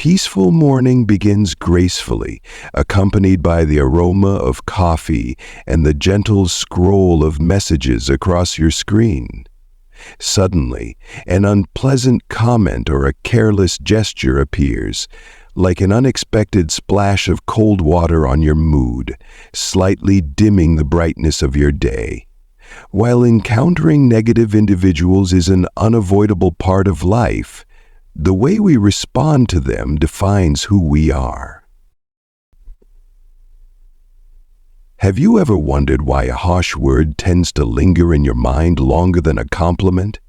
peaceful morning begins gracefully, accompanied by the aroma of coffee and the gentle scroll of messages across your screen. Suddenly, an unpleasant comment or a careless gesture appears, like an unexpected splash of cold water on your mood, slightly dimming the brightness of your day. While encountering negative individuals is an unavoidable part of life, the way we respond to them defines who we are. Have you ever wondered why a harsh word tends to linger in your mind longer than a compliment?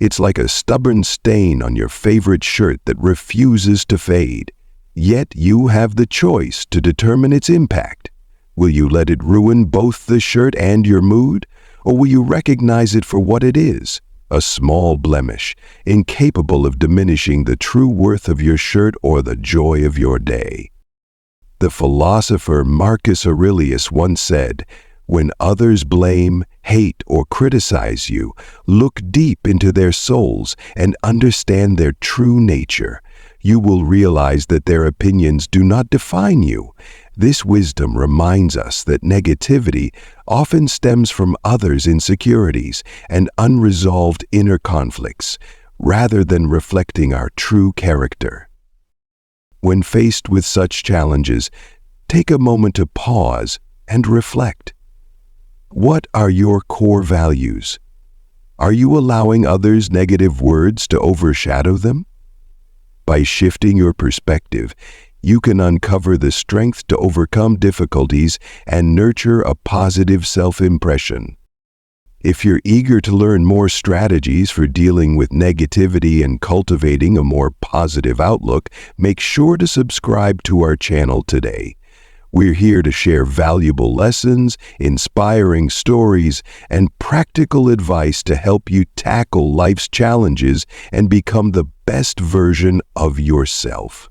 It's like a stubborn stain on your favorite shirt that refuses to fade. Yet you have the choice to determine its impact. Will you let it ruin both the shirt and your mood? Or will you recognize it for what it is? A small blemish, incapable of diminishing the true worth of your shirt or the joy of your day. The philosopher Marcus Aurelius once said, "When others blame, hate, or criticize you, look deep into their souls and understand their true nature. You will realize that their opinions do not define you." This wisdom reminds us that negativity often stems from others' insecurities and unresolved inner conflicts, rather than reflecting our true character. When faced with such challenges, take a moment to pause and reflect. What are your core values? Are you allowing others' negative words to overshadow them? By shifting your perspective, you can uncover the strength to overcome difficulties and nurture a positive self-impression. If you're eager to learn more strategies for dealing with negativity and cultivating a more positive outlook, make sure to subscribe to our channel today. We're here to share valuable lessons, inspiring stories, and practical advice to help you tackle life's challenges and become the best version of yourself.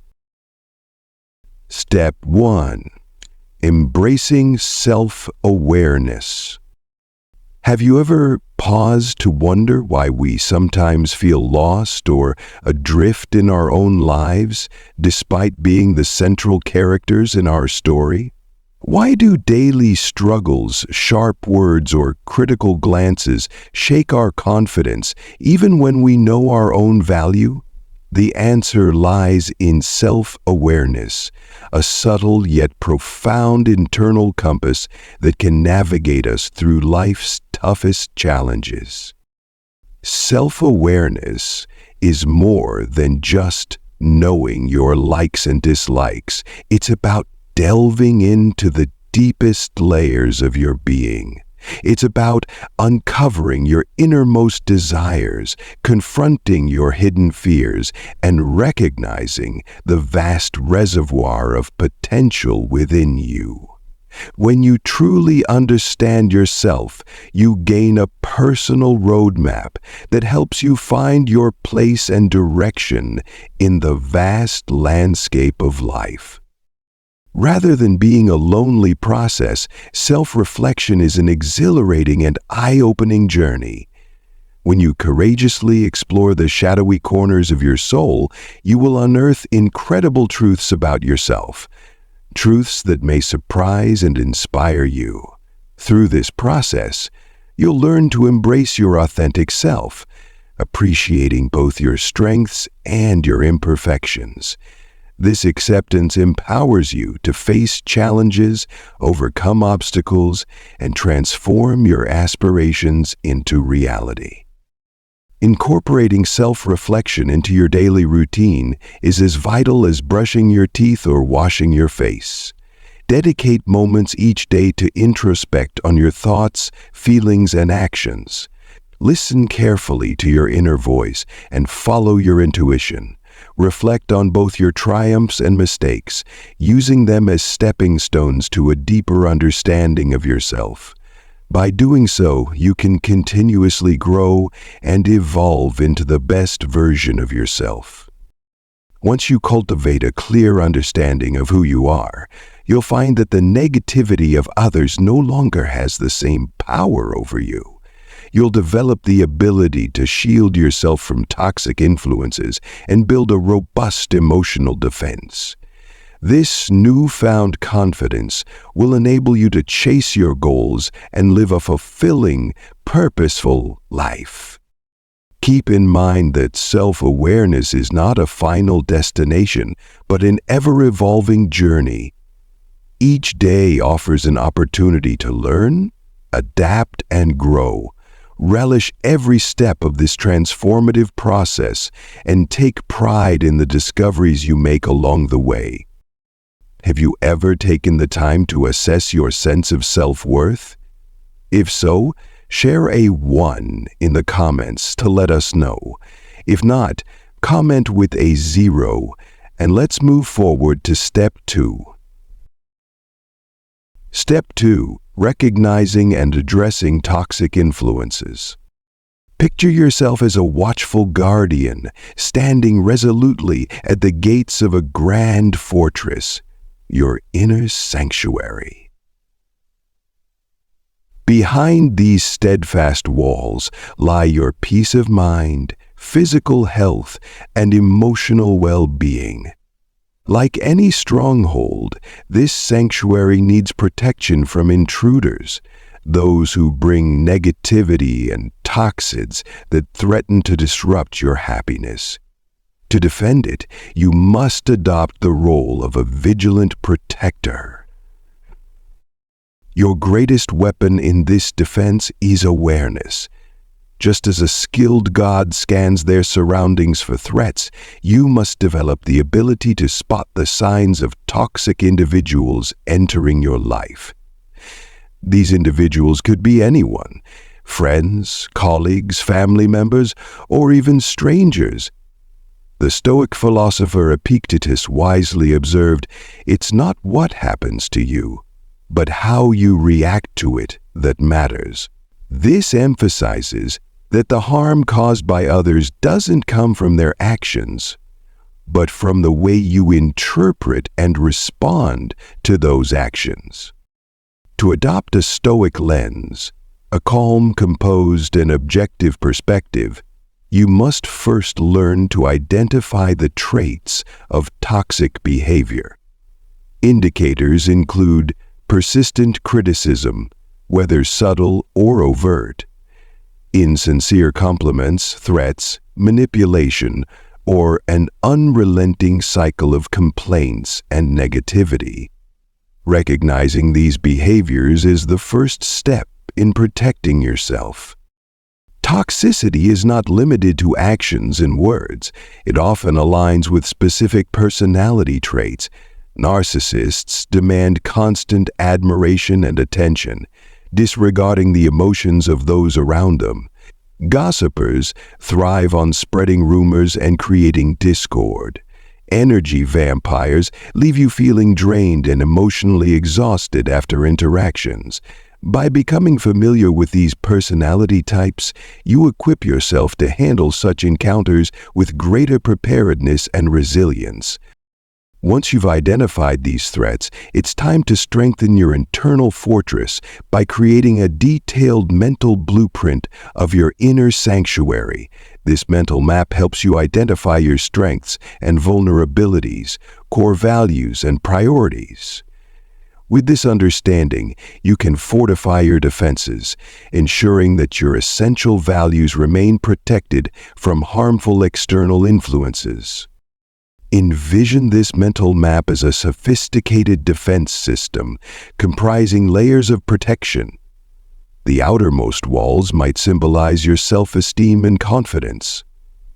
Step 1. Embracing self-awareness. Have you ever paused to wonder why we sometimes feel lost or adrift in our own lives, despite being the central characters in our story? Why do daily struggles, sharp words, or critical glances shake our confidence, even when we know our own value? The answer lies in self-awareness, a subtle yet profound internal compass that can navigate us through life's toughest challenges. Self-awareness is more than just knowing your likes and dislikes. It's about delving into the deepest layers of your being. It's about uncovering your innermost desires, confronting your hidden fears, and recognizing the vast reservoir of potential within you. When you truly understand yourself, you gain a personal roadmap that helps you find your place and direction in the vast landscape of life. Rather than being a lonely process, self-reflection is an exhilarating and eye-opening journey. When you courageously explore the shadowy corners of your soul, you will unearth incredible truths about yourself, truths that may surprise and inspire you. Through this process, you'll learn to embrace your authentic self, appreciating both your strengths and your imperfections. This acceptance empowers you to face challenges, overcome obstacles, and transform your aspirations into reality. Incorporating self-reflection into your daily routine is as vital as brushing your teeth or washing your face. Dedicate moments each day to introspect on your thoughts, feelings, and actions. Listen carefully to your inner voice and follow your intuition. Reflect on both your triumphs and mistakes, using them as stepping stones to a deeper understanding of yourself. By doing so, you can continuously grow and evolve into the best version of yourself. Once you cultivate a clear understanding of who you are, you'll find that the negativity of others no longer has the same power over you. You'll develop the ability to shield yourself from toxic influences and build a robust emotional defense. This newfound confidence will enable you to chase your goals and live a fulfilling, purposeful life. Keep in mind that self-awareness is not a final destination, but an ever-evolving journey. Each day offers an opportunity to learn, adapt, and grow. Relish every step of this transformative process and take pride in the discoveries you make along the way. Have you ever taken the time to assess your sense of self-worth? If so, share a 1 in the comments to let us know. If not, comment with a 0, and let's move forward to Step 2. Step 2. Recognizing and addressing toxic influences. Picture yourself as a watchful guardian, standing resolutely at the gates of a grand fortress, your inner sanctuary. Behind these steadfast walls lie your peace of mind, physical health, and emotional well-being. Like any stronghold, this sanctuary needs protection from intruders, those who bring negativity and toxins that threaten to disrupt your happiness. To defend it, you must adopt the role of a vigilant protector. Your greatest weapon in this defense is awareness. Just as a skilled guard scans their surroundings for threats, you must develop the ability to spot the signs of toxic individuals entering your life. These individuals could be anyone: friends, colleagues, family members, or even strangers. The Stoic philosopher Epictetus wisely observed, "It's not what happens to you, but how you react to it that matters." This emphasizes that the harm caused by others doesn't come from their actions, but from the way you interpret and respond to those actions. To adopt a Stoic lens, a calm, composed, and objective perspective, you must first learn to identify the traits of toxic behavior. Indicators include persistent criticism, whether subtle or overt, insincere compliments, threats, manipulation, or an unrelenting cycle of complaints and negativity. Recognizing these behaviors is the first step in protecting yourself. Toxicity is not limited to actions and words. It often aligns with specific personality traits. Narcissists demand constant admiration and attention, disregarding the emotions of those around them. Gossipers thrive on spreading rumors and creating discord. Energy vampires leave you feeling drained and emotionally exhausted after interactions. By becoming familiar with these personality types, you equip yourself to handle such encounters with greater preparedness and resilience. Once you've identified these threats, it's time to strengthen your internal fortress by creating a detailed mental blueprint of your inner sanctuary. This mental map helps you identify your strengths and vulnerabilities, core values, and priorities. With this understanding, you can fortify your defenses, ensuring that your essential values remain protected from harmful external influences. Envision this mental map as a sophisticated defense system comprising layers of protection. The outermost walls might symbolize your self-esteem and confidence.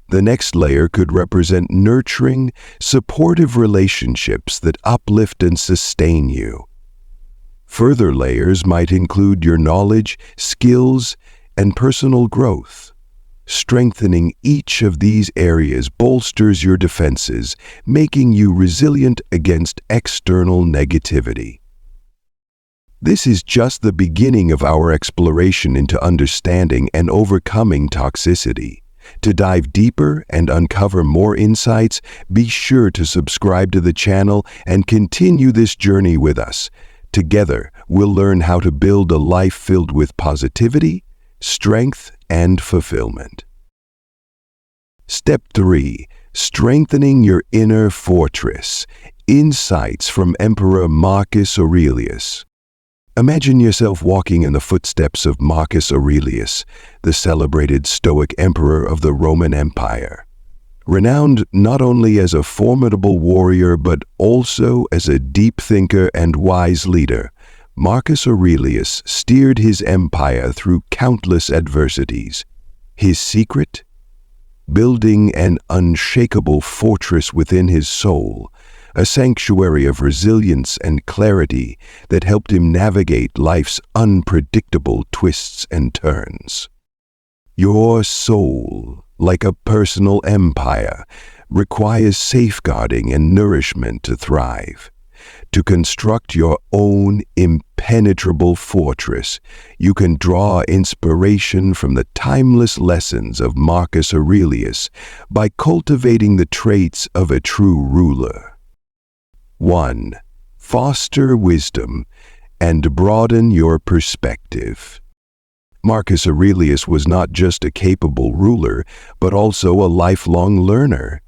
The next layer could represent nurturing, supportive relationships that uplift and sustain you. Further layers might include your knowledge, skills, and personal growth. Strengthening each of these areas bolsters your defenses, making you resilient against external negativity. This is just the beginning of our exploration into understanding and overcoming toxicity. To dive deeper and uncover more insights, be sure to subscribe to the channel and continue this journey with us. Together, we'll learn how to build a life filled with positivity, strength and fulfillment. Step 3. Strengthening your inner fortress. Insights from Emperor Marcus Aurelius. Imagine yourself walking in the footsteps of Marcus Aurelius, the celebrated Stoic emperor of the Roman Empire. Renowned not only as a formidable warrior but also as a deep thinker and wise leader, Marcus Aurelius steered his empire through countless adversities. His secret? Building an unshakable fortress within his soul, a sanctuary of resilience and clarity that helped him navigate life's unpredictable twists and turns. Your soul, like a personal empire, requires safeguarding and nourishment to thrive. To construct your own impenetrable fortress, you can draw inspiration from the timeless lessons of Marcus Aurelius by cultivating the traits of a true ruler. 1. Foster wisdom and broaden your perspective. Marcus Aurelius was not just a capable ruler, but also a lifelong learner.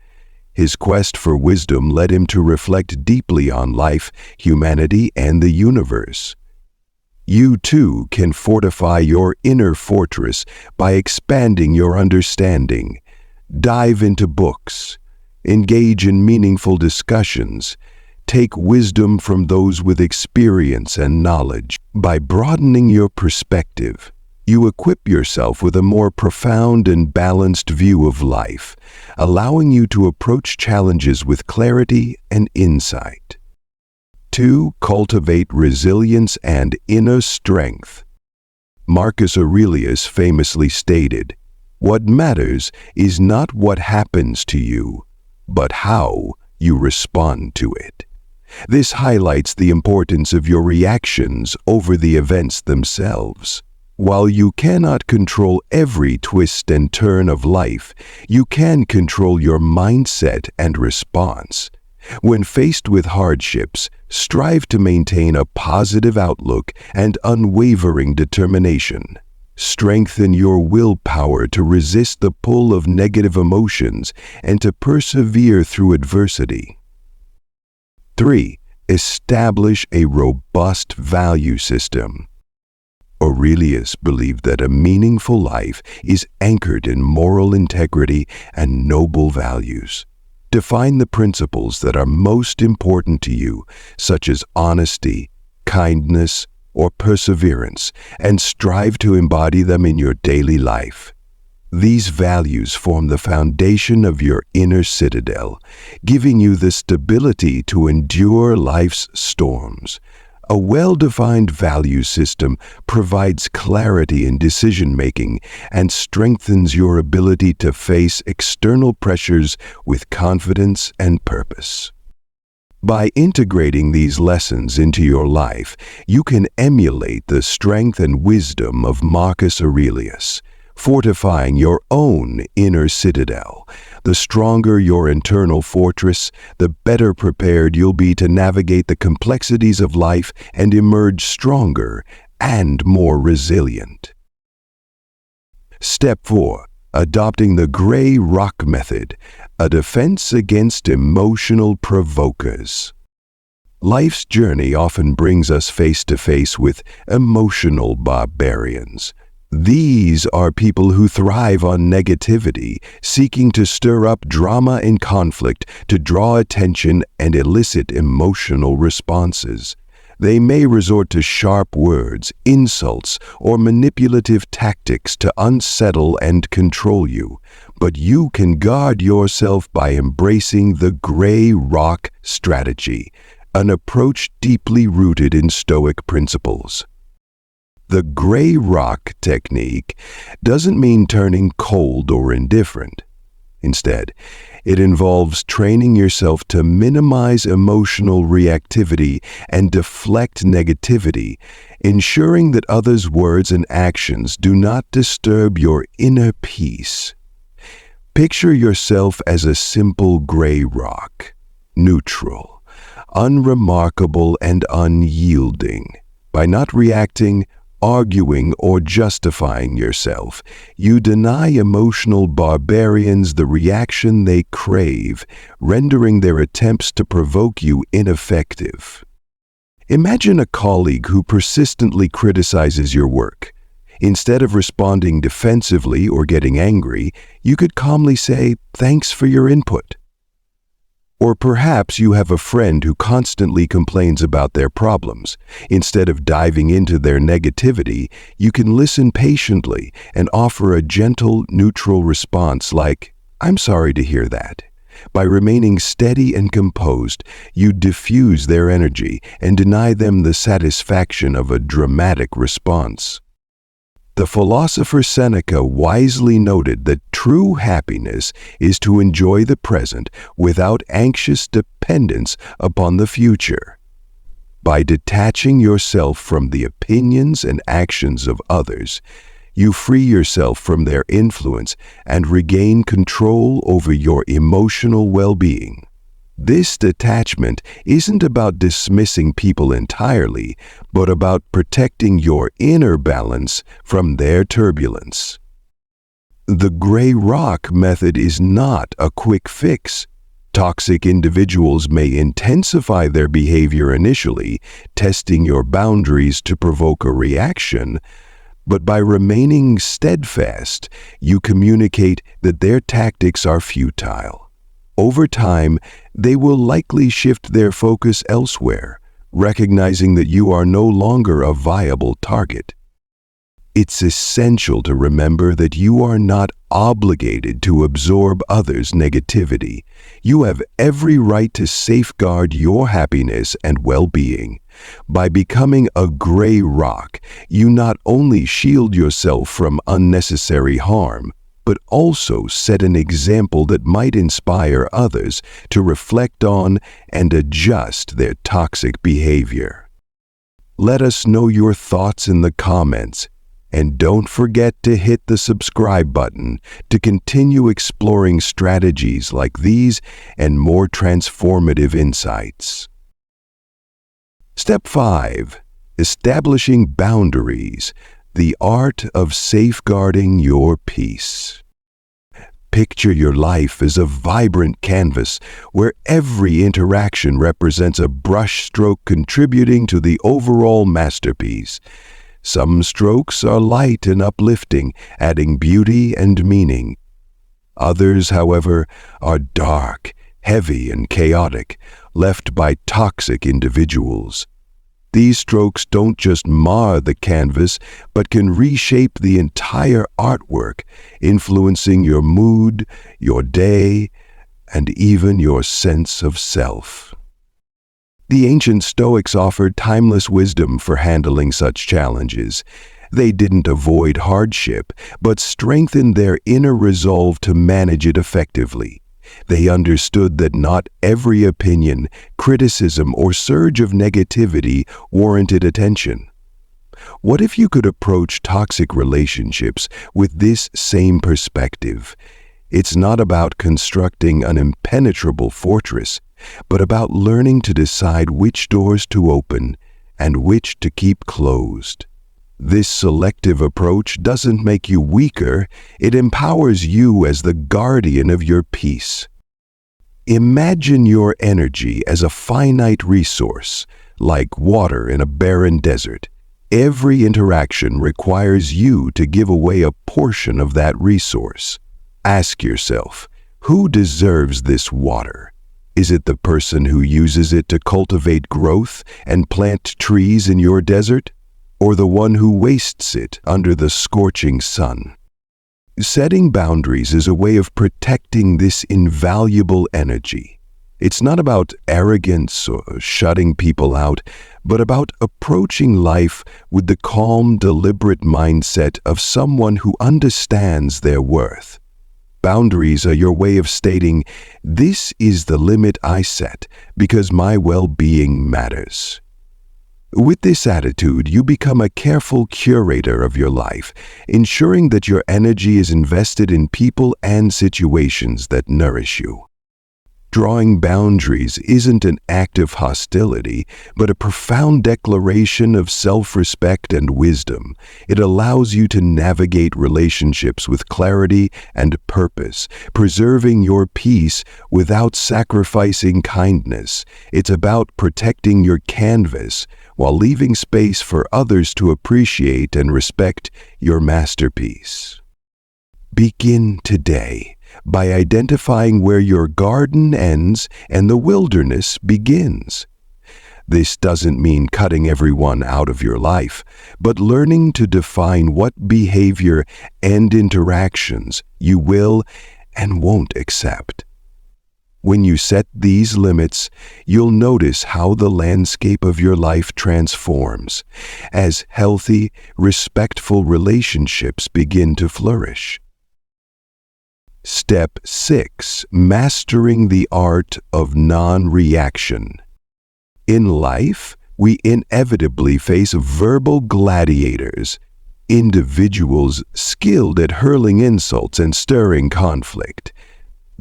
His quest for wisdom led him to reflect deeply on life, humanity, and the universe. You too can fortify your inner fortress by expanding your understanding. Dive into books, engage in meaningful discussions, take wisdom from those with experience and knowledge. By broadening your perspective, you equip yourself with a more profound and balanced view of life, allowing you to approach challenges with clarity and insight. 2. Cultivate resilience and inner strength. Marcus Aurelius famously stated, "What matters is not what happens to you, but how you respond to it." This highlights the importance of your reactions over the events themselves. While you cannot control every twist and turn of life, you can control your mindset and response. When faced with hardships, strive to maintain a positive outlook and unwavering determination. Strengthen your willpower to resist the pull of negative emotions and to persevere through adversity. 3. Establish a robust value system. Aurelius believed that a meaningful life is anchored in moral integrity and noble values. Define the principles that are most important to you, such as honesty, kindness, or perseverance, and strive to embody them in your daily life. These values form the foundation of your inner citadel, giving you the stability to endure life's storms. A well-defined value system provides clarity in decision-making and strengthens your ability to face external pressures with confidence and purpose. By integrating these lessons into your life, you can emulate the strength and wisdom of Marcus Aurelius, fortifying your own inner citadel. The stronger your internal fortress, the better prepared you'll be to navigate the complexities of life and emerge stronger and more resilient. Step 4. Adopting the gray rock method, a defense against emotional provokers. Life's journey often brings us face to face with emotional barbarians. These are people who thrive on negativity, seeking to stir up drama and conflict to draw attention and elicit emotional responses. They may resort to sharp words, insults, or manipulative tactics to unsettle and control you, but you can guard yourself by embracing the gray rock strategy, an approach deeply rooted in Stoic principles. The gray rock technique doesn't mean turning cold or indifferent. Instead, it involves training yourself to minimize emotional reactivity and deflect negativity, ensuring that others' words and actions do not disturb your inner peace. Picture yourself as a simple gray rock, neutral, unremarkable, and unyielding. By not reacting, arguing or justifying yourself. You deny emotional barbarians the reaction they crave, rendering their attempts to provoke you ineffective. Imagine a colleague who persistently criticizes your work. Instead of responding defensively or getting angry, you could calmly say, "Thanks for your input." Or perhaps you have a friend who constantly complains about their problems. Instead of diving into their negativity, you can listen patiently and offer a gentle, neutral response like, "I'm sorry to hear that." By remaining steady and composed, you diffuse their energy and deny them the satisfaction of a dramatic response. The philosopher Seneca wisely noted that true happiness is to enjoy the present without anxious dependence upon the future. By detaching yourself from the opinions and actions of others, you free yourself from their influence and regain control over your emotional well-being. This detachment isn't about dismissing people entirely, but about protecting your inner balance from their turbulence. The gray rock method is not a quick fix. Toxic individuals may intensify their behavior initially, testing your boundaries to provoke a reaction, but by remaining steadfast, you communicate that their tactics are futile. Over time, they will likely shift their focus elsewhere, recognizing that you are no longer a viable target. It's essential to remember that you are not obligated to absorb others' negativity. You have every right to safeguard your happiness and well-being. By becoming a gray rock, you not only shield yourself from unnecessary harm, but also set an example that might inspire others to reflect on and adjust their toxic behavior. Let us know your thoughts in the comments, and don't forget to hit the subscribe button to continue exploring strategies like these and more transformative insights. Step 5. Establishing boundaries. The art of safeguarding your peace. Picture your life as a vibrant canvas where every interaction represents a brushstroke contributing to the overall masterpiece. Some strokes are light and uplifting, adding beauty and meaning. Others, however, are dark, heavy, and chaotic, left by toxic individuals. These strokes don't just mar the canvas, but can reshape the entire artwork, influencing your mood, your day, and even your sense of self. The ancient Stoics offered timeless wisdom for handling such challenges. They didn't avoid hardship, but strengthened their inner resolve to manage it effectively. They understood that not every opinion, criticism, or surge of negativity warranted attention. What if you could approach toxic relationships with this same perspective? It's not about constructing an impenetrable fortress, but about learning to decide which doors to open and which to keep closed. This selective approach doesn't make you weaker, it empowers you as the guardian of your peace. Imagine your energy as a finite resource, like water in a barren desert. Every interaction requires you to give away a portion of that resource. Ask yourself, who deserves this water? Is it the person who uses it to cultivate growth and plant trees in your desert? Or the one who wastes it under the scorching sun? Setting boundaries is a way of protecting this invaluable energy. It's not about arrogance or shutting people out, but about approaching life with the calm, deliberate mindset of someone who understands their worth. Boundaries are your way of stating, "This is the limit I set because my well-being matters." With this attitude, you become a careful curator of your life, ensuring that your energy is invested in people and situations that nourish you. Drawing boundaries isn't an act of hostility, but a profound declaration of self-respect and wisdom. It allows you to navigate relationships with clarity and purpose, preserving your peace without sacrificing kindness. It's about protecting your canvas while leaving space for others to appreciate and respect your masterpiece. Begin today by identifying where your garden ends and the wilderness begins. This doesn't mean cutting everyone out of your life, but learning to define what behavior and interactions you will and won't accept. When you set these limits, you'll notice how the landscape of your life transforms as healthy, respectful relationships begin to flourish. Step 6. Mastering the art of non-reaction. In life, we inevitably face verbal gladiators, individuals skilled at hurling insults and stirring conflict.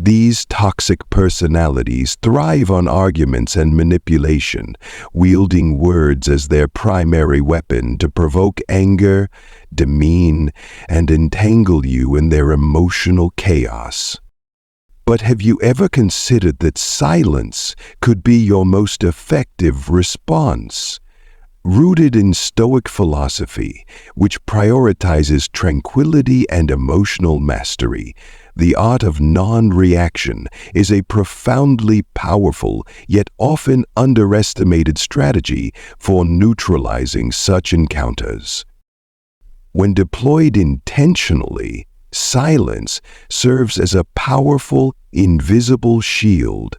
These toxic personalities thrive on arguments and manipulation, wielding words as their primary weapon to provoke anger, demean, and entangle you in their emotional chaos. But have you ever considered that silence could be your most effective response? Rooted in Stoic philosophy, which prioritizes tranquility and emotional mastery, the art of non-reaction is a profoundly powerful yet often underestimated strategy for neutralizing such encounters. When deployed intentionally, silence serves as a powerful, invisible shield.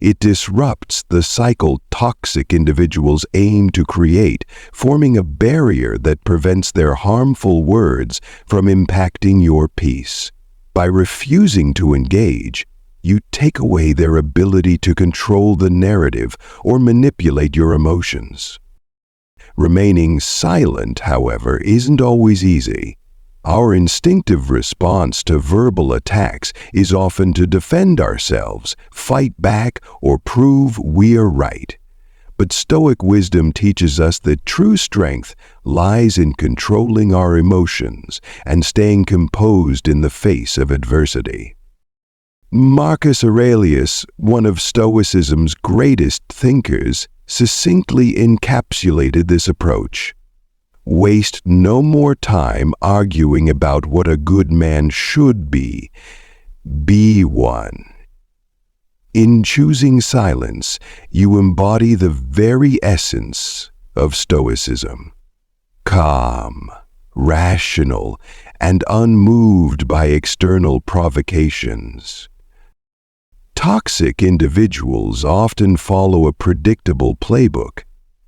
It disrupts the cycle toxic individuals aim to create, forming a barrier that prevents their harmful words from impacting your peace. By refusing to engage, you take away their ability to control the narrative or manipulate your emotions. Remaining silent, however, isn't always easy. Our instinctive response to verbal attacks is often to defend ourselves, fight back, or prove we're right. But Stoic wisdom teaches us that true strength lies in controlling our emotions and staying composed in the face of adversity. Marcus Aurelius, one of Stoicism's greatest thinkers, succinctly encapsulated this approach. Waste no more time arguing about what a good man should be. Be one. In choosing silence, you embody the very essence of Stoicism. Calm, rational, and unmoved by external provocations. Toxic individuals often follow a predictable playbook.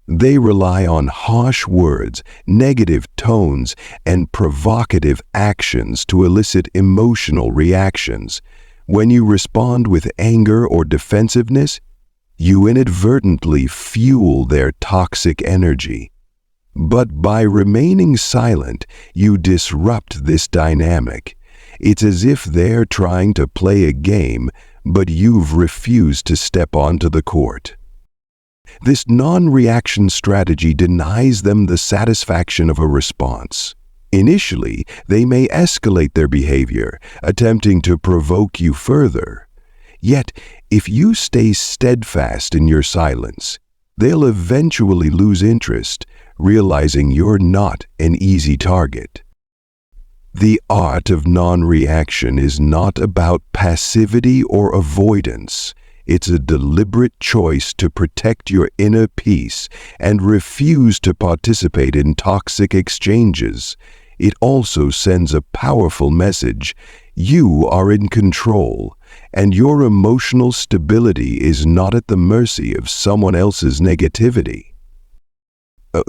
They rely on harsh words, negative tones, and provocative actions to elicit emotional reactions. When you respond with anger or defensiveness, you inadvertently fuel their toxic energy. But by remaining silent, you disrupt this dynamic. It's as if they're trying to play a game, but you've refused to step onto the court. This non-reaction strategy denies them the satisfaction of a response. Initially, they may escalate their behavior, attempting to provoke you further. Yet, if you stay steadfast in your silence, they'll eventually lose interest, realizing you're not an easy target. The art of non-reaction is not about passivity or avoidance. It's a deliberate choice to protect your inner peace and refuse to participate in toxic exchanges. It also sends a powerful message. You are in control, and your emotional stability is not at the mercy of someone else's negativity.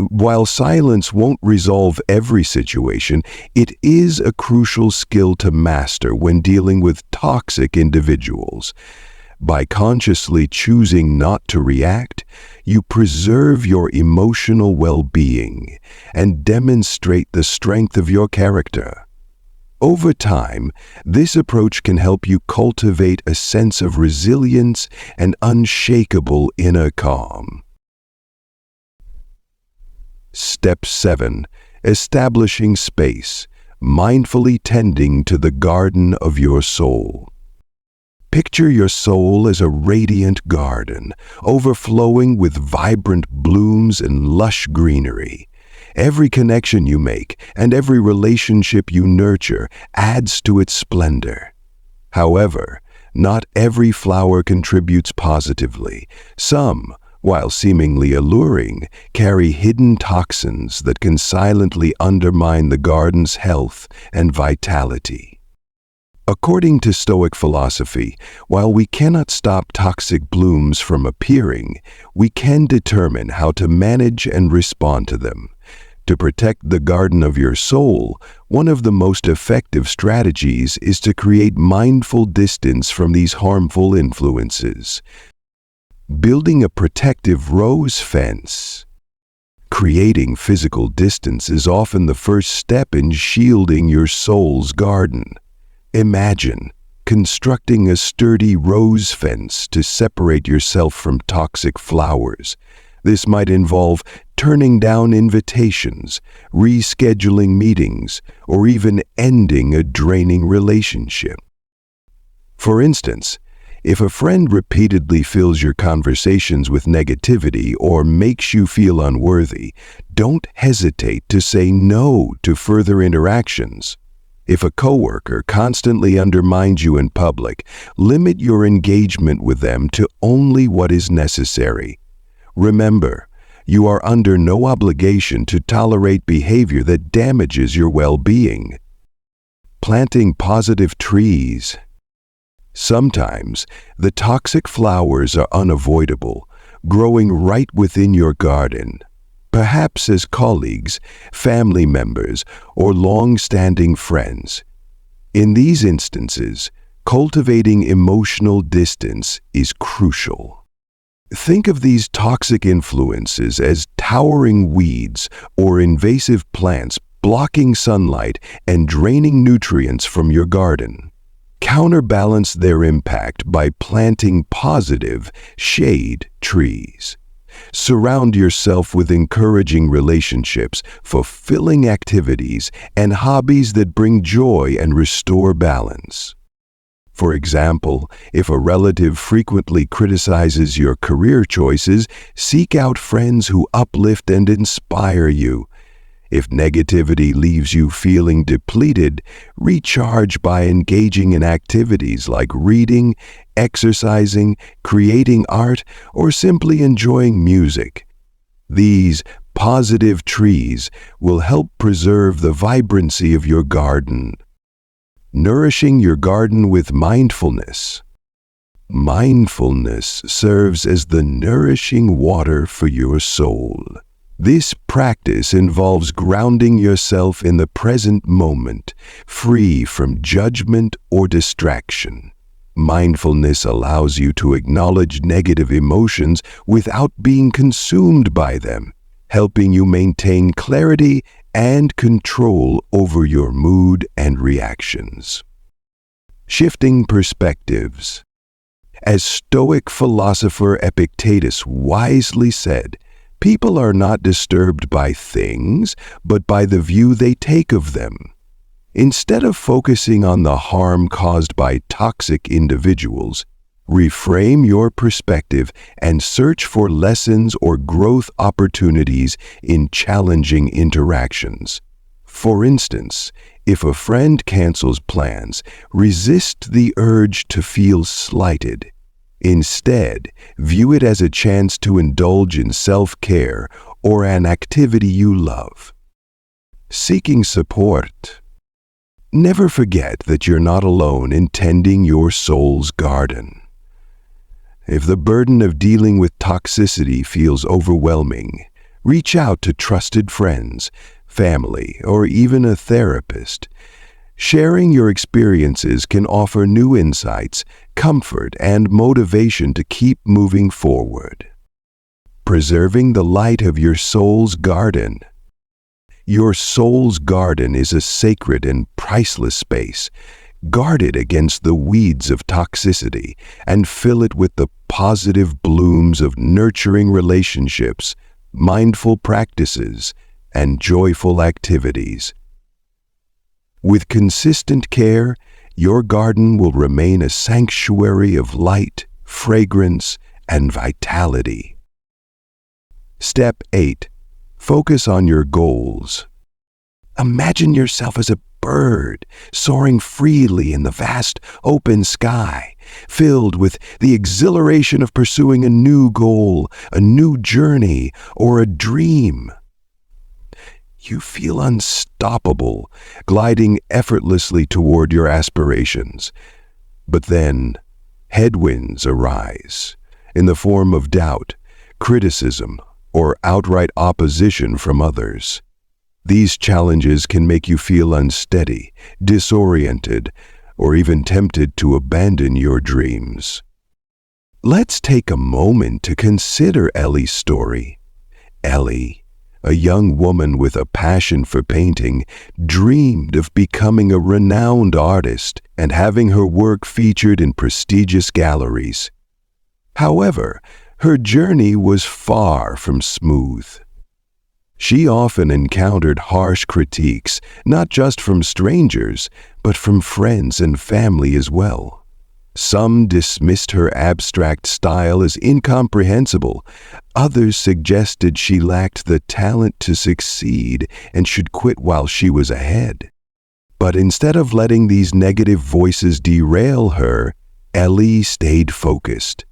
While silence won't resolve every situation, it is a crucial skill to master when dealing with toxic individuals. By consciously choosing not to react, you preserve your emotional well-being and demonstrate the strength of your character. Over time, this approach can help you cultivate a sense of resilience and unshakable inner calm. Step 7. Establishing space, mindfully tending to the garden of your soul. Picture your soul as a radiant garden, overflowing with vibrant blooms and lush greenery. Every connection you make and every relationship you nurture adds to its splendor. However, not every flower contributes positively. Some, while seemingly alluring, carry hidden toxins that can silently undermine the garden's health and vitality. According to Stoic philosophy, while we cannot stop toxic blooms from appearing, we can determine how to manage and respond to them. To protect the garden of your soul, one of the most effective strategies is to create mindful distance from these harmful influences. Building a protective rose fence. Creating physical distance is often the first step in shielding your soul's garden. Imagine constructing a sturdy rose fence to separate yourself from toxic flowers. This might involve turning down invitations, rescheduling meetings, or even ending a draining relationship. For instance, if a friend repeatedly fills your conversations with negativity or makes you feel unworthy, don't hesitate to say no to further interactions. If a coworker constantly undermines you in public, limit your engagement with them to only what is necessary. Remember, you are under no obligation to tolerate behavior that damages your well-being. Planting positive trees. Sometimes, the toxic flowers are unavoidable, growing right within your garden. Perhaps as colleagues, family members, or long-standing friends. In these instances, cultivating emotional distance is crucial. Think of these toxic influences as towering weeds or invasive plants blocking sunlight and draining nutrients from your garden. Counterbalance their impact by planting positive, shade trees. Surround yourself with encouraging relationships, fulfilling activities, and hobbies that bring joy and restore balance. For example, if a relative frequently criticizes your career choices, seek out friends who uplift and inspire you. If negativity leaves you feeling depleted, recharge by engaging in activities like reading, exercising, creating art, or simply enjoying music. These positive trees will help preserve the vibrancy of your garden. Nourishing your garden with mindfulness. Mindfulness serves as the nourishing water for your soul. This practice involves grounding yourself in the present moment, free from judgment or distraction. Mindfulness allows you to acknowledge negative emotions without being consumed by them, helping you maintain clarity and control over your mood and reactions. Shifting perspectives. As Stoic philosopher Epictetus wisely said, people are not disturbed by things, but by the view they take of them. Instead of focusing on the harm caused by toxic individuals, reframe your perspective and search for lessons or growth opportunities in challenging interactions. For instance, if a friend cancels plans, resist the urge to feel slighted. Instead, view it as a chance to indulge in self-care or an activity you love. Seeking support. Never forget that you're not alone in tending your soul's garden. If the burden of dealing with toxicity feels overwhelming, reach out to trusted friends, family, or even a therapist. Sharing your experiences can offer new insights, comfort, and motivation to keep moving forward. Preserving the light of your soul's garden. Your soul's garden is a sacred and priceless space. Guard it against the weeds of toxicity and fill it with the positive blooms of nurturing relationships, mindful practices, and joyful activities. With consistent care, your garden will remain a sanctuary of light, fragrance, and vitality. Step 8. Focus on your goals. Imagine yourself as a bird soaring freely in the vast open sky, filled with the exhilaration of pursuing a new goal, a new journey, or a dream. You feel unstoppable, gliding effortlessly toward your aspirations. But then, headwinds arise, in the form of doubt, criticism, or outright opposition from others. These challenges can make you feel unsteady, disoriented, or even tempted to abandon your dreams. Let's take a moment to consider Ellie's story. Ellie, a young woman with a passion for painting, dreamed of becoming a renowned artist and having her work featured in prestigious galleries. However, her journey was far from smooth. She often encountered harsh critiques, not just from strangers, but from friends and family as well. Some dismissed her abstract style as incomprehensible. Others suggested she lacked the talent to succeed and should quit while she was ahead. But instead of letting these negative voices derail her, Ellie stayed focused.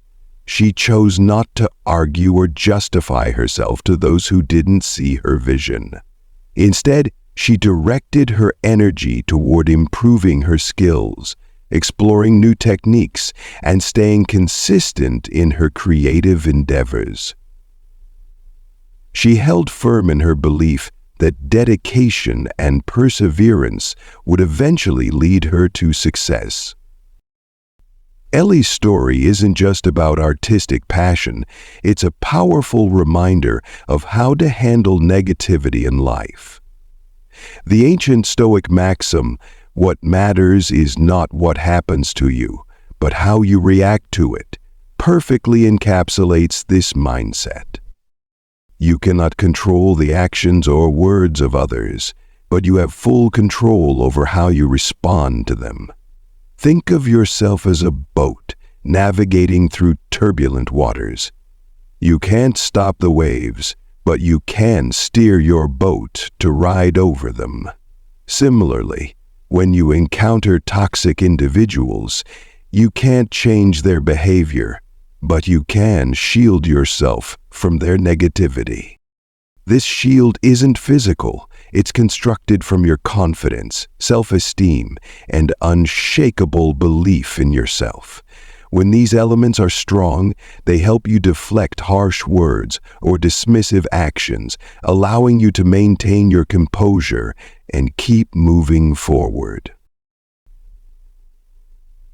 She chose not to argue or justify herself to those who didn't see her vision. Instead, she directed her energy toward improving her skills, exploring new techniques, and staying consistent in her creative endeavors. She held firm in her belief that dedication and perseverance would eventually lead her to success. Ellie's story isn't just about artistic passion, it's a powerful reminder of how to handle negativity in life. The ancient Stoic maxim, "What matters is not what happens to you, but how you react to it," perfectly encapsulates this mindset. You cannot control the actions or words of others, but you have full control over how you respond to them. Think of yourself as a boat navigating through turbulent waters. You can't stop the waves, but you can steer your boat to ride over them. Similarly, when you encounter toxic individuals, you can't change their behavior, but you can shield yourself from their negativity. This shield isn't physical. It's constructed from your confidence, self-esteem, and unshakable belief in yourself. When these elements are strong, they help you deflect harsh words or dismissive actions, allowing you to maintain your composure and keep moving forward.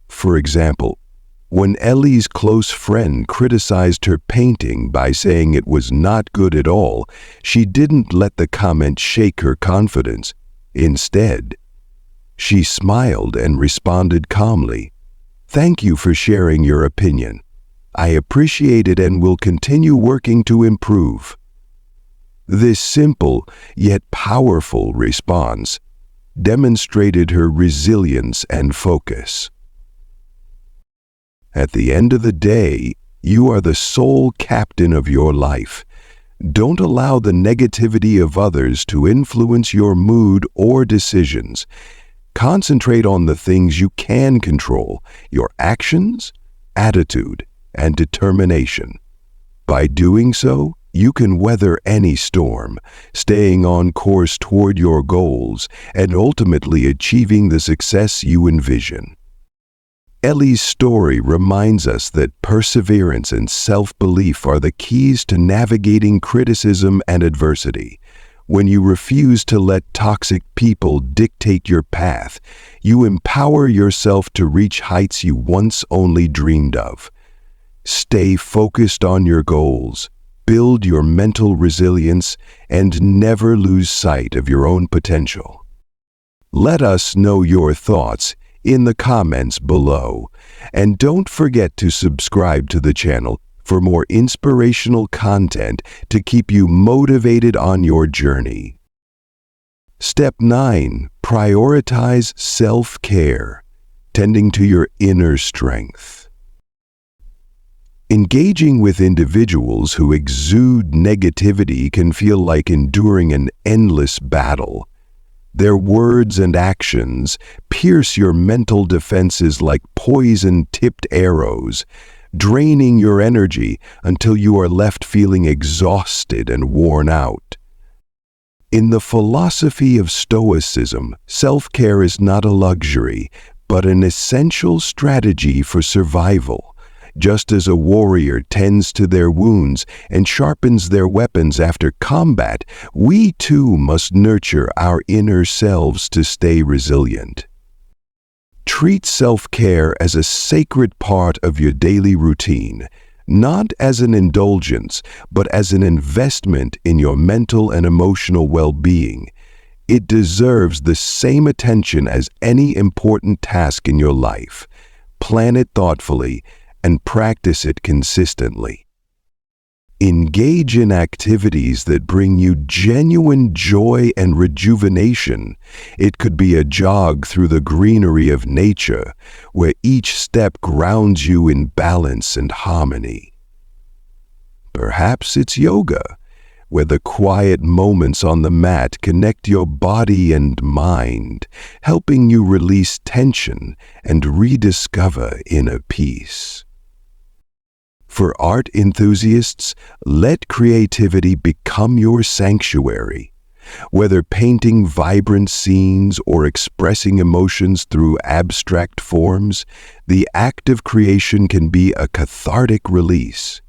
For example, when Ellie's close friend criticized her painting by saying it was not good at all, she didn't let the comment shake her confidence. Instead, she smiled and responded calmly, "Thank you for sharing your opinion. I appreciate it and will continue working to improve." This simple yet powerful response demonstrated her resilience and focus. At the end of the day, you are the sole captain of your life. Don't allow the negativity of others to influence your mood or decisions. Concentrate on the things you can control, your actions, attitude, and determination. By doing so, you can weather any storm, staying on course toward your goals and ultimately achieving the success you envision. Ellie's story reminds us that perseverance and self-belief are the keys to navigating criticism and adversity. When you refuse to let toxic people dictate your path, you empower yourself to reach heights you once only dreamed of. Stay focused on your goals, build your mental resilience and never lose sight of your own potential. Let us know your thoughts in the comments below, and don't forget to subscribe to the channel for more inspirational content to keep you motivated on your journey. Step 9. Prioritize self-care, tending to your inner strength. Engaging with individuals who exude negativity can feel like enduring an endless battle. Their words and actions pierce your mental defenses like poison-tipped arrows, draining your energy until you are left feeling exhausted and worn out. In the philosophy of Stoicism, self-care is not a luxury, but an essential strategy for survival. Just as a warrior tends to their wounds and sharpens their weapons after combat, we too must nurture our inner selves to stay resilient. Treat self-care as a sacred part of your daily routine, not as an indulgence, but as an investment in your mental and emotional well-being. It deserves the same attention as any important task in your life. Plan it thoughtfully and practice it consistently. Engage in activities that bring you genuine joy and rejuvenation. It could be a jog through the greenery of nature, where each step grounds you in balance and harmony. Perhaps it's yoga, where the quiet moments on the mat connect your body and mind, helping you release tension and rediscover inner peace. For art enthusiasts, let creativity become your sanctuary. Whether painting vibrant scenes or expressing emotions through abstract forms, the act of creation can be a cathartic release.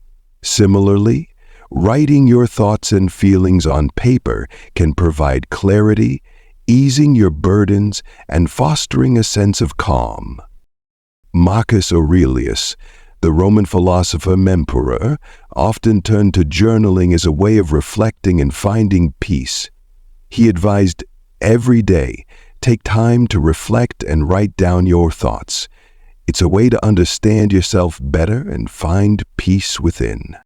Similarly, writing your thoughts and feelings on paper can provide clarity, easing your burdens and fostering a sense of calm. Marcus Aurelius, the Roman philosopher and emperor, often turned to journaling as a way of reflecting and finding peace. He advised, every day, take time to reflect and write down your thoughts. It's a way to understand yourself better and find peace within.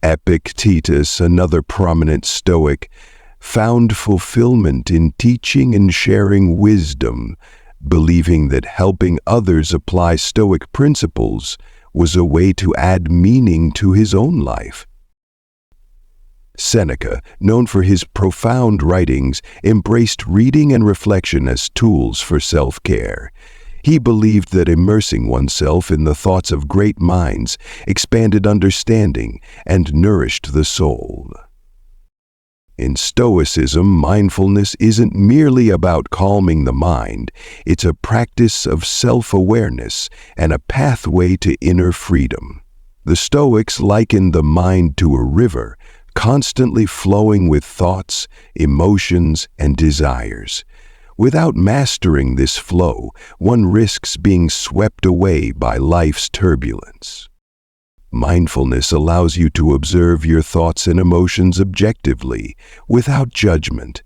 Epictetus, another prominent Stoic, found fulfillment in teaching and sharing wisdom, believing that helping others apply Stoic principles was a way to add meaning to his own life. Seneca, known for his profound writings, embraced reading and reflection as tools for self-care. He believed that immersing oneself in the thoughts of great minds expanded understanding and nourished the soul. In Stoicism, mindfulness isn't merely about calming the mind. It's a practice of self-awareness and a pathway to inner freedom. The Stoics likened the mind to a river, constantly flowing with thoughts, emotions, and desires. Without mastering this flow, one risks being swept away by life's turbulence. Mindfulness allows you to observe your thoughts and emotions objectively, without judgment.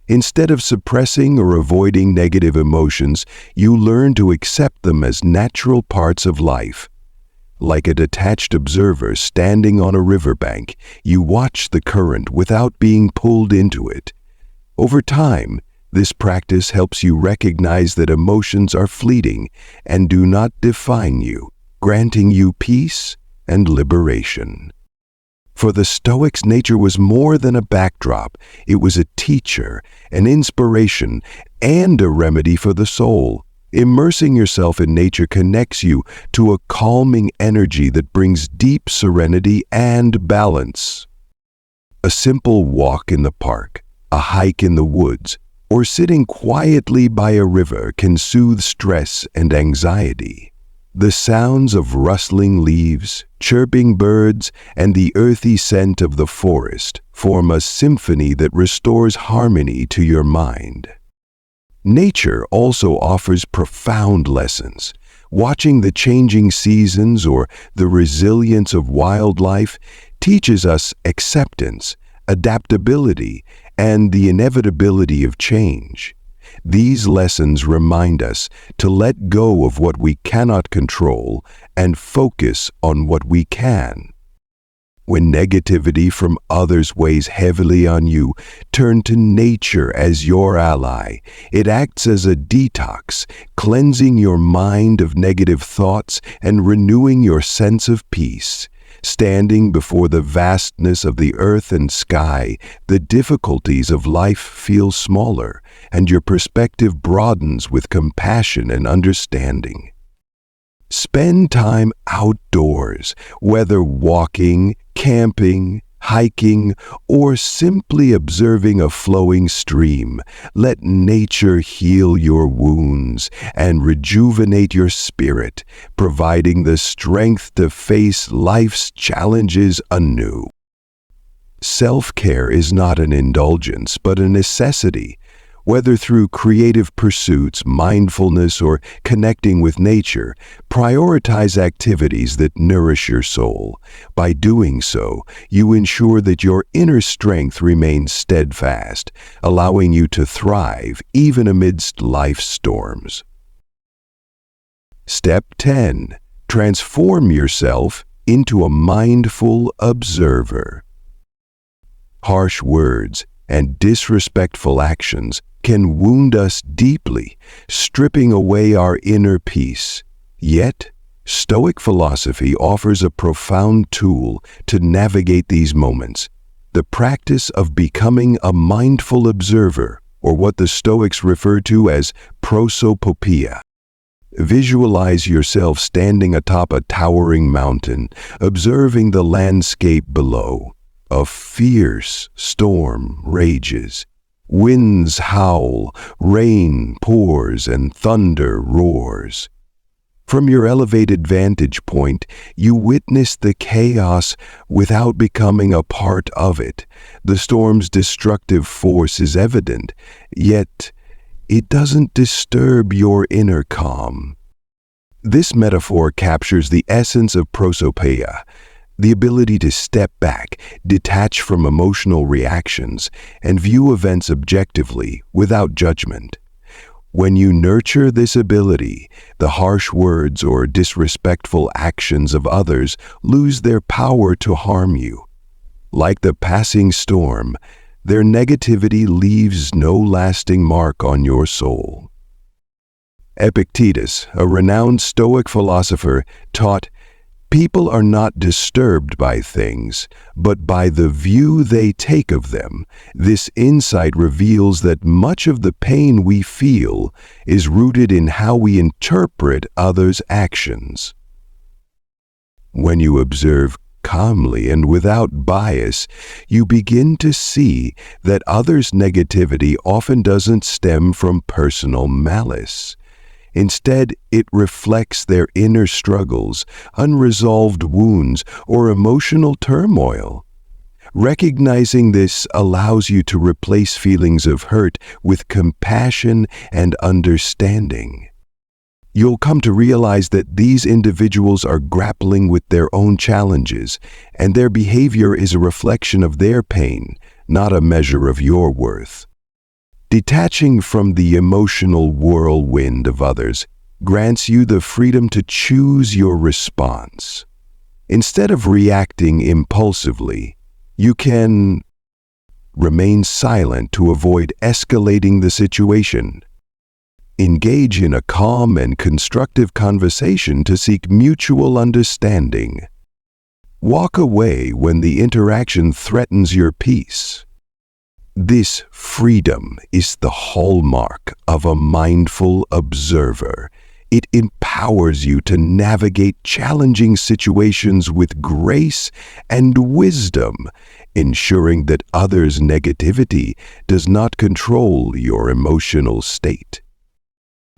Instead of suppressing or avoiding negative emotions, you learn to accept them as natural parts of life. Like a detached observer standing on a riverbank, you watch the current without being pulled into it. Over time, this practice helps you recognize that emotions are fleeting and do not define you, granting you peace and liberation. For the Stoics, nature was more than a backdrop. It was a teacher, an inspiration, and a remedy for the soul. Immersing yourself in nature connects you to a calming energy that brings deep serenity and balance. A simple walk in the park, a hike in the woods, or sitting quietly by a river can soothe stress and anxiety. The sounds of rustling leaves, chirping birds, and the earthy scent of the forest form a symphony that restores harmony to your mind. Nature also offers profound lessons. Watching the changing seasons or the resilience of wildlife teaches us acceptance, adaptability, and the inevitability of change. These lessons remind us to let go of what we cannot control and focus on what we can. When negativity from others weighs heavily on you, turn to nature as your ally. It acts as a detox, cleansing your mind of negative thoughts and renewing your sense of peace. Standing before the vastness of the earth and sky, the difficulties of life feel smaller, and your perspective broadens with compassion and understanding. Spend time outdoors, whether walking, camping, hiking, or simply observing a flowing stream. Let nature heal your wounds and rejuvenate your spirit, providing the strength to face life's challenges anew. Self-care is not an indulgence, but a necessity. Whether through creative pursuits, mindfulness, or connecting with nature, prioritize activities that nourish your soul. By doing so, you ensure that your inner strength remains steadfast, allowing you to thrive even amidst life's storms. Step 10. Transform yourself into a mindful observer. Harsh words and disrespectful actions can wound us deeply, stripping away our inner peace. Yet, Stoic philosophy offers a profound tool to navigate these moments: the practice of becoming a mindful observer, or what the Stoics refer to as prosopopeia. Visualize yourself standing atop a towering mountain, observing the landscape below. A fierce storm rages. Winds howl, rain pours, and thunder roars. From your elevated vantage point, you witness the chaos without becoming a part of it. The storm's destructive force is evident, yet it doesn't disturb your inner calm. This metaphor captures the essence of prosopopeia, the ability to step back, detach from emotional reactions, and view events objectively without judgment. When you nurture this ability, the harsh words or disrespectful actions of others lose their power to harm you. Like the passing storm, their negativity leaves no lasting mark on your soul. Epictetus, a renowned Stoic philosopher, taught, "People are not disturbed by things, but by the view they take of them." This insight reveals that much of the pain we feel is rooted in how we interpret others' actions. When you observe calmly and without bias, you begin to see that others' negativity often doesn't stem from personal malice. Instead, it reflects their inner struggles, unresolved wounds, or emotional turmoil. Recognizing this allows you to replace feelings of hurt with compassion and understanding. You'll come to realize that these individuals are grappling with their own challenges, and their behavior is a reflection of their pain, not a measure of your worth. Detaching from the emotional whirlwind of others grants you the freedom to choose your response. Instead of reacting impulsively, you can remain silent to avoid escalating the situation. Engage in a calm and constructive conversation to seek mutual understanding. Walk away when the interaction threatens your peace. This freedom is the hallmark of a mindful observer. It empowers you to navigate challenging situations with grace and wisdom, ensuring that others' negativity does not control your emotional state.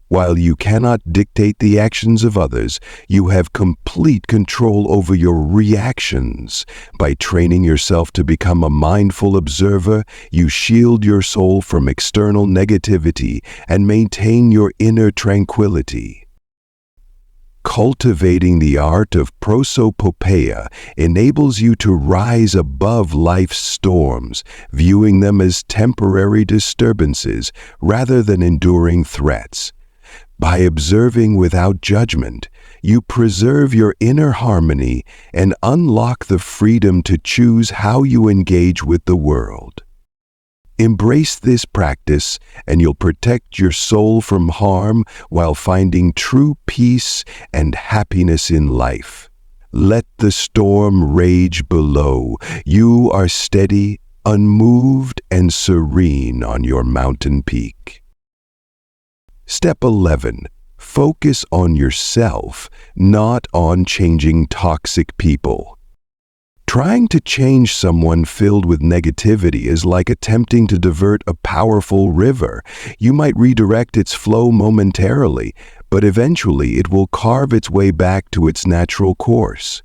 While you cannot dictate the actions of others, you have complete control over your reactions. By training yourself to become a mindful observer, you shield your soul from external negativity and maintain your inner tranquility. Cultivating the art of prosopopeia enables you to rise above life's storms, viewing them as temporary disturbances rather than enduring threats. By observing without judgment, you preserve your inner harmony and unlock the freedom to choose how you engage with the world. Embrace this practice, and you'll protect your soul from harm while finding true peace and happiness in life. Let the storm rage below. You are steady, unmoved, and serene on your mountain peak. Step 11. Focus on yourself, not on changing toxic people. Trying to change someone filled with negativity is like attempting to divert a powerful river. You might redirect its flow momentarily, but eventually it will carve its way back to its natural course.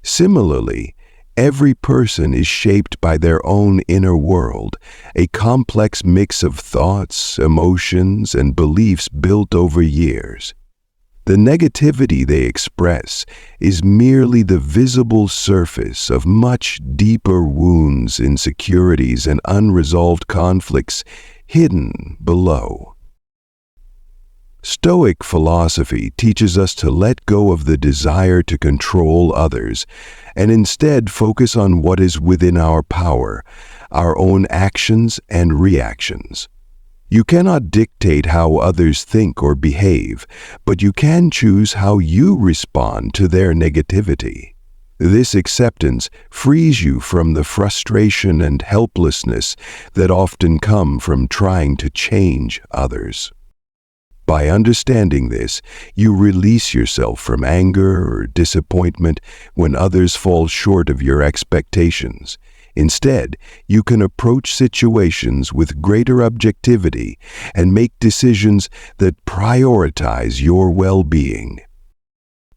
Similarly, every person is shaped by their own inner world, a complex mix of thoughts, emotions, and beliefs built over years. The negativity they express is merely the visible surface of much deeper wounds, insecurities, and unresolved conflicts hidden below. Stoic philosophy teaches us to let go of the desire to control others and instead focus on what is within our power, our own actions and reactions. You cannot dictate how others think or behave, but you can choose how you respond to their negativity. This acceptance frees you from the frustration and helplessness that often come from trying to change others. By understanding this, you release yourself from anger or disappointment when others fall short of your expectations. Instead, you can approach situations with greater objectivity and make decisions that prioritize your well-being.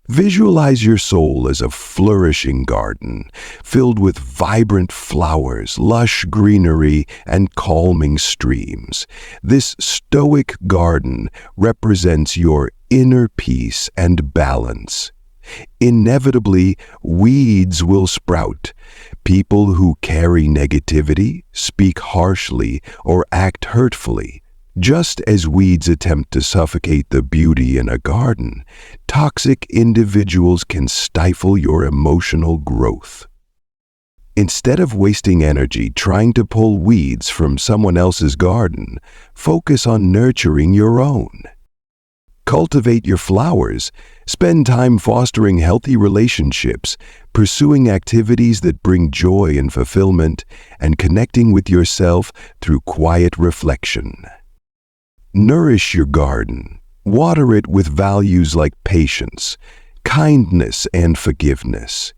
Visualize your soul as a flourishing garden, filled with vibrant flowers, lush greenery, and calming streams. This stoic garden represents your inner peace and balance. Inevitably, weeds will sprout. People who carry negativity, speak harshly, or act hurtfully. Just as weeds attempt to suffocate the beauty in a garden, toxic individuals can stifle your emotional growth. Instead of wasting energy trying to pull weeds from someone else's garden, focus on nurturing your own. Cultivate your flowers. Spend time fostering healthy relationships, pursuing activities that bring joy and fulfillment, and connecting with yourself through quiet reflection. Nourish your garden. Water it with values like patience, kindness, and forgiveness.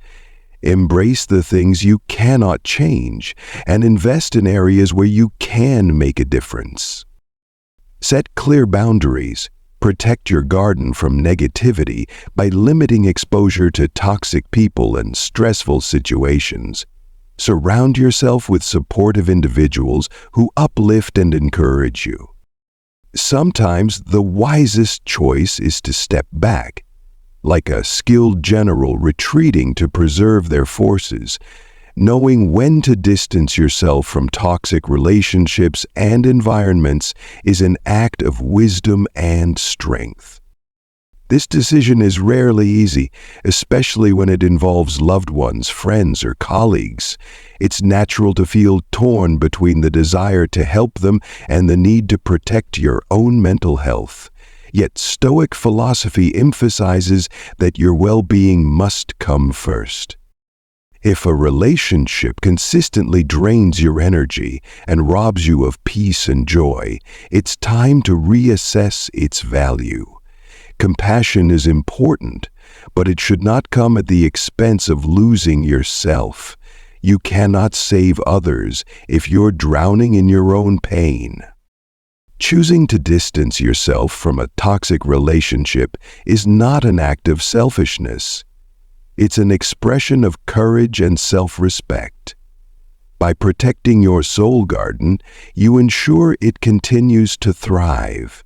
Embrace the things you cannot change and invest in areas where you can make a difference. Set clear boundaries. Protect your garden from negativity by limiting exposure to toxic people and stressful situations. Surround yourself with supportive individuals who uplift and encourage you. Sometimes the wisest choice is to step back, like a skilled general retreating to preserve their forces. Knowing when to distance yourself from toxic relationships and environments is an act of wisdom and strength. This decision is rarely easy, especially when it involves loved ones, friends, or colleagues. It's natural to feel torn between the desire to help them and the need to protect your own mental health. Yet Stoic philosophy emphasizes that your well-being must come first. If a relationship consistently drains your energy and robs you of peace and joy, it's time to reassess its value. Compassion is important, but it should not come at the expense of losing yourself. You cannot save others if you're drowning in your own pain. Choosing to distance yourself from a toxic relationship is not an act of selfishness. It's an expression of courage and self-respect. By protecting your soul garden, you ensure it continues to thrive.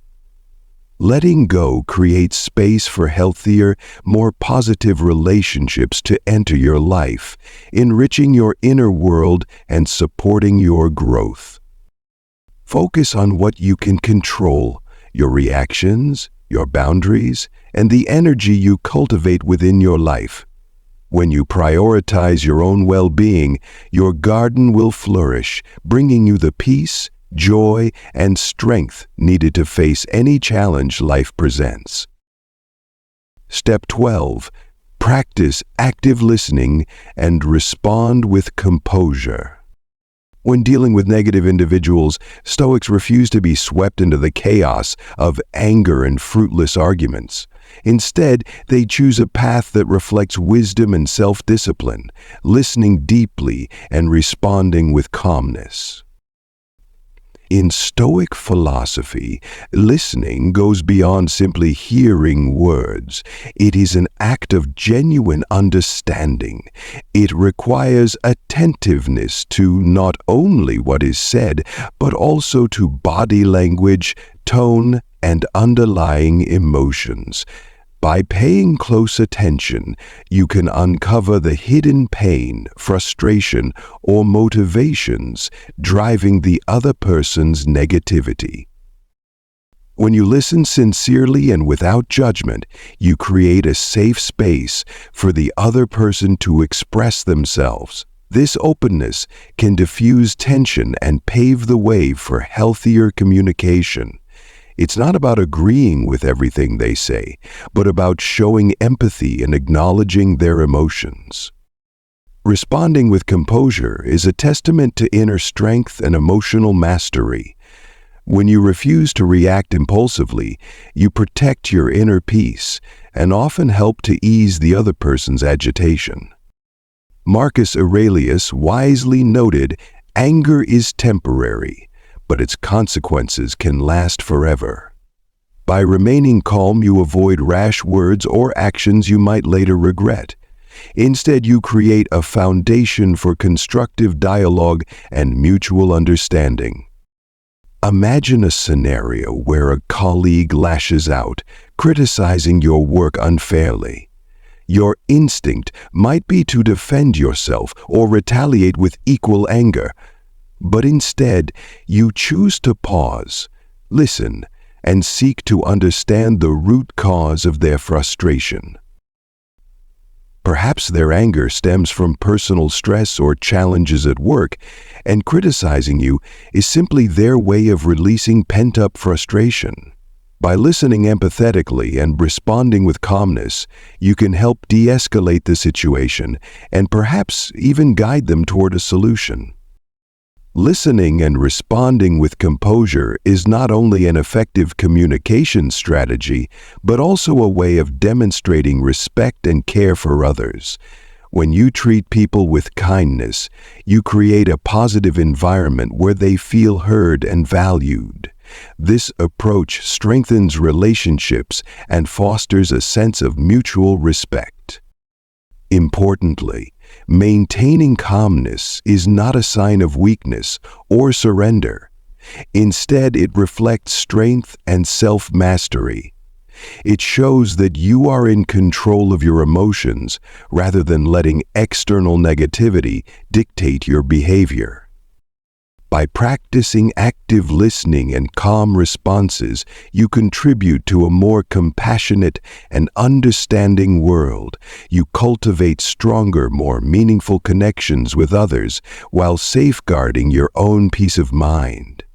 Letting go creates space for healthier, more positive relationships to enter your life, enriching your inner world and supporting your growth. Focus on what you can control, your reactions, your boundaries, and the energy you cultivate within your life. When you prioritize your own well-being, your garden will flourish, bringing you the peace, joy, and strength needed to face any challenge life presents. Step 12. Practice active listening and respond with composure. When dealing with negative individuals, Stoics refuse to be swept into the chaos of anger and fruitless arguments. Instead, they choose a path that reflects wisdom and self-discipline, listening deeply and responding with calmness. In Stoic philosophy, listening goes beyond simply hearing words. It is an act of genuine understanding. It requires attentiveness to not only what is said, but also to body language, tone, and underlying emotions. By paying close attention, you can uncover the hidden pain, frustration, or motivations driving the other person's negativity. When you listen sincerely and without judgment, you create a safe space for the other person to express themselves. This openness can diffuse tension and pave the way for healthier communication. It's not about agreeing with everything they say, but about showing empathy and acknowledging their emotions. Responding with composure is a testament to inner strength and emotional mastery. When you refuse to react impulsively, you protect your inner peace and often help to ease the other person's agitation. Marcus Aurelius wisely noted, "Anger is temporary, but its consequences can last forever." By remaining calm, you avoid rash words or actions you might later regret. Instead, you create a foundation for constructive dialogue and mutual understanding. Imagine a scenario where a colleague lashes out, criticizing your work unfairly. Your instinct might be to defend yourself or retaliate with equal anger. But instead, you choose to pause, listen, and seek to understand the root cause of their frustration. Perhaps their anger stems from personal stress or challenges at work, and criticizing you is simply their way of releasing pent-up frustration. By listening empathetically and responding with calmness, you can help de-escalate the situation and perhaps even guide them toward a solution. Listening and responding with composure is not only an effective communication strategy, but also a way of demonstrating respect and care for others. When you treat people with kindness, you create a positive environment where they feel heard and valued. This approach strengthens relationships and fosters a sense of mutual respect. Importantly, maintaining calmness is not a sign of weakness or surrender. Instead, it reflects strength and self-mastery. It shows that you are in control of your emotions rather than letting external negativity dictate your behavior. By practicing active listening and calm responses, you contribute to a more compassionate and understanding world. You cultivate stronger, more meaningful connections with others while safeguarding your own peace of mind.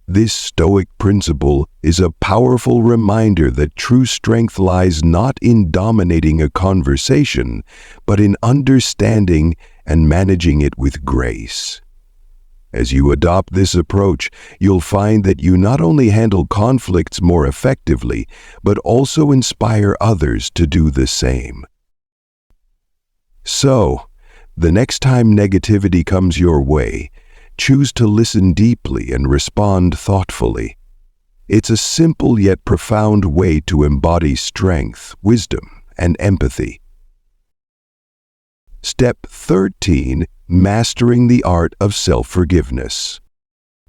This Stoic principle is a powerful reminder that true strength lies not in dominating a conversation, but in understanding and managing it with grace. As you adopt this approach, you'll find that you not only handle conflicts more effectively, but also inspire others to do the same. So, the next time negativity comes your way, choose to listen deeply and respond thoughtfully. It's a simple yet profound way to embody strength, wisdom, and empathy. Step 13. Mastering the art of self-forgiveness.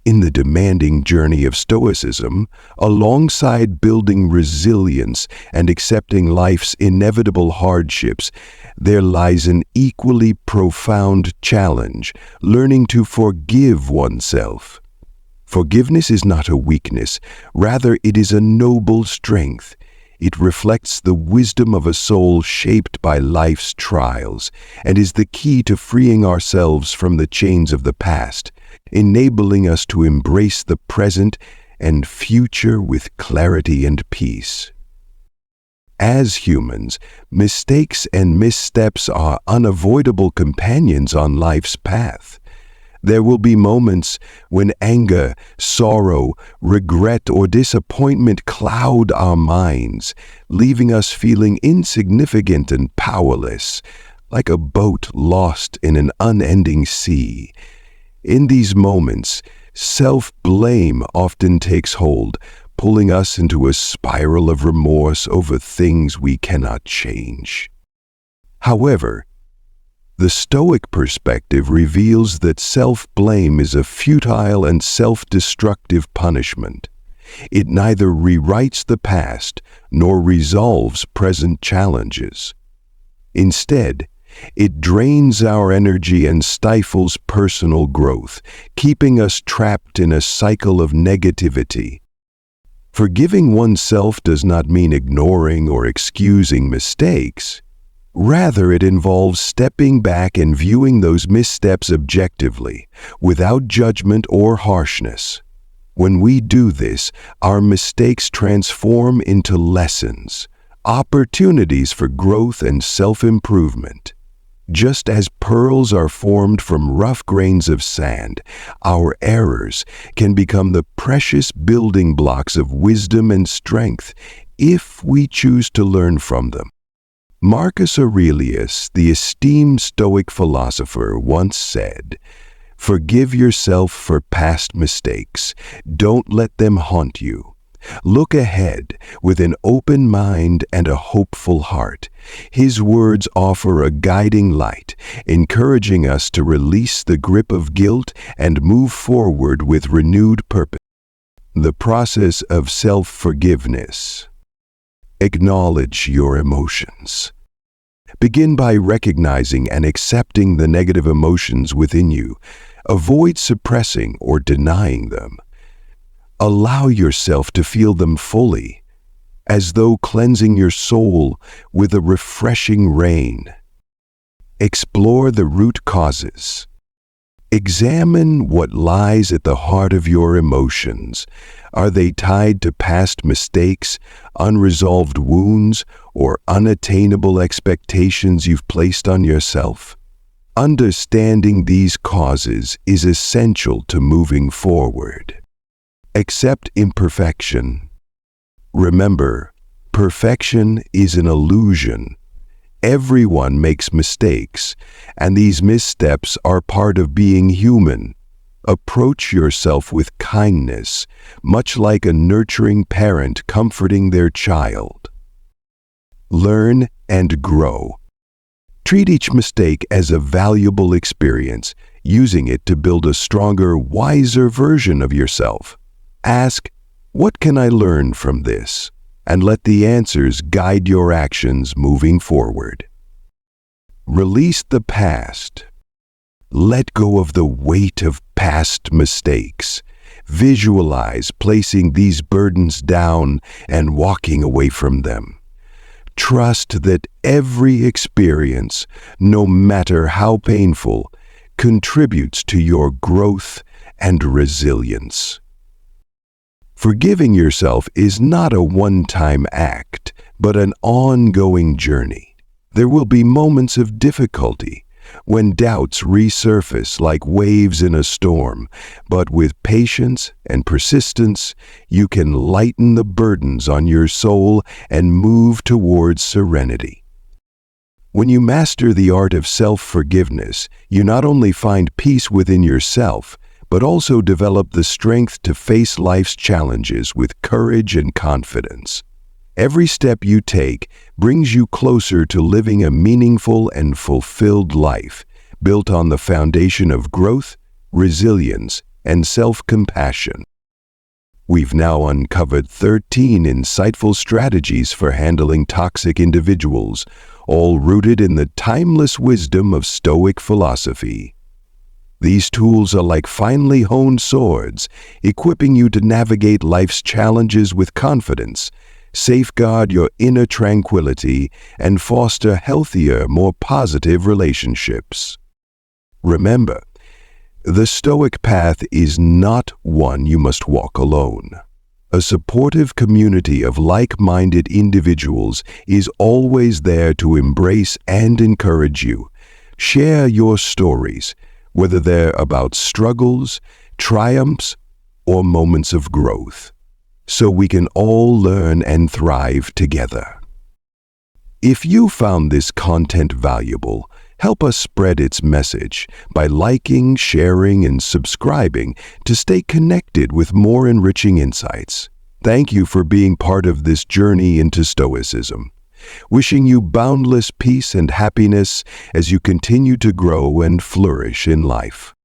In the demanding journey of Stoicism, alongside building resilience and accepting life's inevitable hardships, there lies an equally profound challenge: learning to forgive oneself. Forgiveness is not a weakness, rather it is a noble strength. It reflects the wisdom of a soul shaped by life's trials and is the key to freeing ourselves from the chains of the past, enabling us to embrace the present and future with clarity and peace. As humans, mistakes and missteps are unavoidable companions on life's path. There will be moments when anger, sorrow, regret, or disappointment cloud our minds, leaving us feeling insignificant and powerless, like a boat lost in an unending sea. In these moments, self-blame often takes hold, pulling us into a spiral of remorse over things we cannot change. However, the Stoic perspective reveals that self-blame is a futile and self-destructive punishment. It neither rewrites the past nor resolves present challenges. Instead, it drains our energy and stifles personal growth, keeping us trapped in a cycle of negativity. Forgiving oneself does not mean ignoring or excusing mistakes. Rather, it involves stepping back and viewing those missteps objectively, without judgment or harshness. When we do this, our mistakes transform into lessons, opportunities for growth and self-improvement. Just as pearls are formed from rough grains of sand, our errors can become the precious building blocks of wisdom and strength if we choose to learn from them. Marcus Aurelius, the esteemed Stoic philosopher, once said, "Forgive yourself for past mistakes. Don't let them haunt you. Look ahead with an open mind and a hopeful heart." His words offer a guiding light, encouraging us to release the grip of guilt and move forward with renewed purpose. The process of self-forgiveness. Acknowledge your emotions. Begin by recognizing and accepting the negative emotions within you. Avoid suppressing or denying them. Allow yourself to feel them fully, as though cleansing your soul with a refreshing rain. Explore the root causes. Examine what lies at the heart of your emotions. Are they tied to past mistakes, unresolved wounds, or unattainable expectations you've placed on yourself? Understanding these causes is essential to moving forward. Accept imperfection. Remember, perfection is an illusion. Everyone makes mistakes, and these missteps are part of being human. Approach yourself with kindness, much like a nurturing parent comforting their child. Learn and grow. Treat each mistake as a valuable experience, using it to build a stronger, wiser version of yourself. Ask, "What can I learn from this?" and let the answers guide your actions moving forward. Release the past. Let go of the weight of past mistakes. Visualize placing these burdens down and walking away from them. Trust that every experience, no matter how painful, contributes to your growth and resilience. Forgiving yourself is not a one-time act, but an ongoing journey. There will be moments of difficulty, when doubts resurface like waves in a storm, but with patience and persistence, you can lighten the burdens on your soul and move towards serenity. When you master the art of self-forgiveness, you not only find peace within yourself, but also develop the strength to face life's challenges with courage and confidence. Every step you take brings you closer to living a meaningful and fulfilled life, built on the foundation of growth, resilience, and self-compassion. We've now uncovered 13 insightful strategies for handling toxic individuals, all rooted in the timeless wisdom of Stoic philosophy. These tools are like finely honed swords, equipping you to navigate life's challenges with confidence, safeguard your inner tranquility, and foster healthier, more positive relationships. Remember, the Stoic path is not one you must walk alone. A supportive community of like-minded individuals is always there to embrace and encourage you. Share your stories, whether they're about struggles, triumphs, or moments of growth, so we can all learn and thrive together. If you found this content valuable, help us spread its message by liking, sharing, and subscribing to stay connected with more enriching insights. Thank you for being part of this journey into Stoicism. Wishing you boundless peace and happiness as you continue to grow and flourish in life.